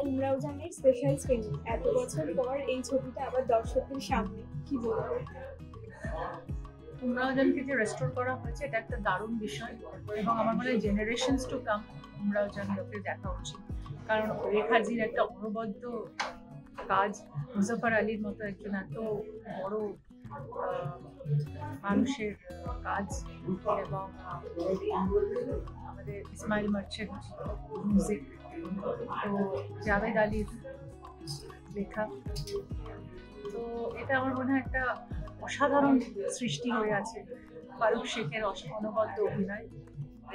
উমরাও জানের special screening, এত বছর পর এই ছবিটা আবার দর্শকদের সামনে, কি বলবো? উমরাও জানকে যে রেস্টোর করা হয়েছে এটা একটা দারুণ বিষয়, এবং আমার মনে হয় জেনারেশনস টু কাম উমরাও জান লোকে দেখা উচিত। কারণ রেখাজির একটা অনবদ্য কাজ, মুজাফফর আলীর মতো একজন এত বড় মানুষের কাজ, এবং আমাদের ইসমাইল মার্চেন্ট মিউজিক, তো জাভেদ আলীর লেখা, তো এটা আমার মনে হয় একটা অসাধারণ সৃষ্টি হয়ে আছে। ফারুক শেখের অনবদ্য অভিনয়,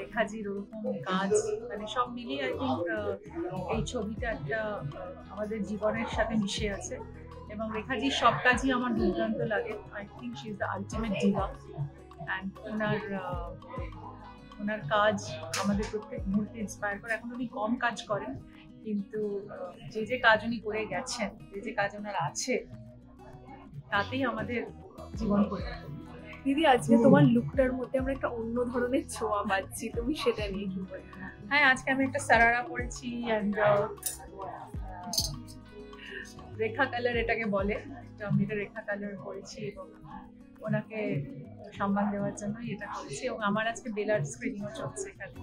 রেখাজির ওরকম কাজ, মানে সব মিলিয়ে আই থিঙ্ক এই ছবিটা একটা আমাদের জীবনের সাথে মিশে আছে, এবং রেখাজির সব কাজই আমার দুর্দান্ত লাগে। I think she is the ultimate diva, and ওনার কাজ আমাদের প্রত্যেক মুহূর্তে ইন্সপায়ার করে। এখন উনি কম কাজ করেন, কিন্তু যে কাজ উনি করে গেছেন, যে কাজ ওনার আছে, তাতেই আমাদের জীবন পরিবর্তন। দিদি, আজকে তোমার লুকটার মধ্যে আমরা একটা অন্য ধরনের ছোঁয়া পাচ্ছি, তুমি সেটা নিয়ে কি বলবে? হ্যাঁ, আজকে আমি একটা সারারা পরেছি, অ্যান্ড রেখা কালার এটাকে বলে, তো আমি এটা রেখা কালার পরেছি, এবং ওনাকে সম্মান দেওয়ার জন্য এটা করেছি। এবং আমার আজকে বেলার স্ক্রিনিংও চলছে এখানে,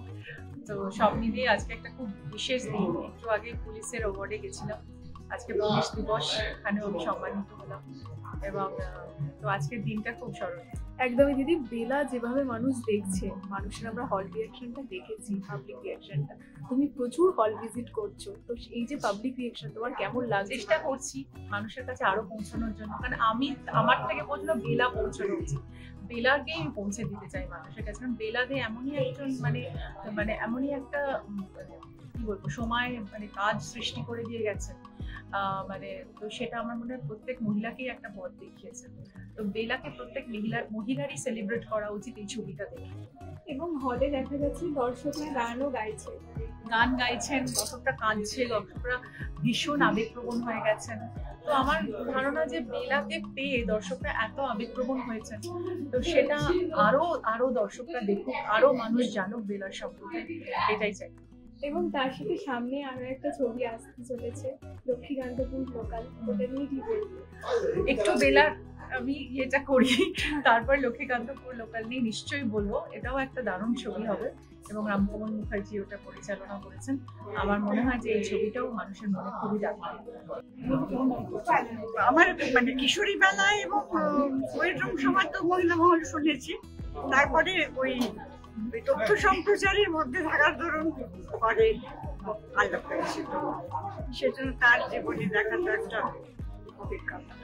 তো সব মিলিয়ে আজকে একটা খুব বিশেষ দিন। একটু আগে পুলিশের অ্যাওয়ার্ডে গেছিলাম, আজকে পুলিশ দিবস, এখানেও আমি সম্মানিত হলাম, এবং তো আজকের দিনটা খুব স্মরণীয়। একদমই দিদি, বেলা যেভাবে মানুষ দেখছে, মানুষের আমরা হল রিয়াকশনটা দেখেছি, পাবলিক রিয়াকশনটা, তুমি প্রচুর হল ভিজিট করছো, তো এই যে পাবলিক রিয়াকশন তোমার কেমন লাগছে? চেষ্টা করছি মানুষের কাছে আরো পৌঁছানোর জন্য, কারণ আমার থেকে পৌঁছানো বেলা পৌঁছানো উচিত, বেলাকে আমি পৌঁছে দিতে চাই মানুষের কাছে। কারণ বেলা দে এমনই একজন মানে এমনই একটা কি বলবো সময়, মানে কাজ সৃষ্টি করে দিয়ে গেছে, মানে তো সেটা আমার মনে হয় প্রত্যেক মহিলাকেই একটা পথ দেখিয়েছে। তো বেলাকে প্রত্যেক মহিলারই সেলিব্রেট করা উচিত এই ছবিটা দেখে। এবং হলে দেখা যাচ্ছে দর্শকরা গানও গাইছে, গান গাইছেন, দর্শকরা কাঁদছে, দর্শকরা ভীষণ আবেগপ্রবণ হয়ে গেছেন। তো আমার ধারণা যে বেলাকে পেয়ে দর্শকরা এত আবেগপ্রবণ হয়েছেন, তো সেটা আরো দর্শকরা দেখুক, আরো মানুষ জানুক বেলার সম্পর্কে, এটাই চাই। এবং তার সাথে সামনে আরো একটা ছবি আসতে চলেছে, লক্ষ্মীকান্তপুর লোকাল, ওটা নিয়ে কি বলবো? একটু বেলার আমি এটা করি, তারপর লক্ষ্মীকান্তপুর লোকাল নিয়ে নিশ্চয়ই বলবো। এটাও একটা দারুণ ছবি হবে, এবং রামকুমার মুখার্জি ওটা পরিচালনা করেছেন। আমার মনে হয় যে এই ছবিটাও মানুষের মনে খুবই দারুণ। আমার মানে কিশোরী বেলায় এবং ওইরকম সময় তো মহিলা মহল শুনেছি, তারপরে ওই তথ্য সম্প্রচারের মধ্যে থাকার ধরুন পরে আলাপ হয়েছিল, সেজন্য তার জীবনে দেখা তো একটা অভিজ্ঞতা।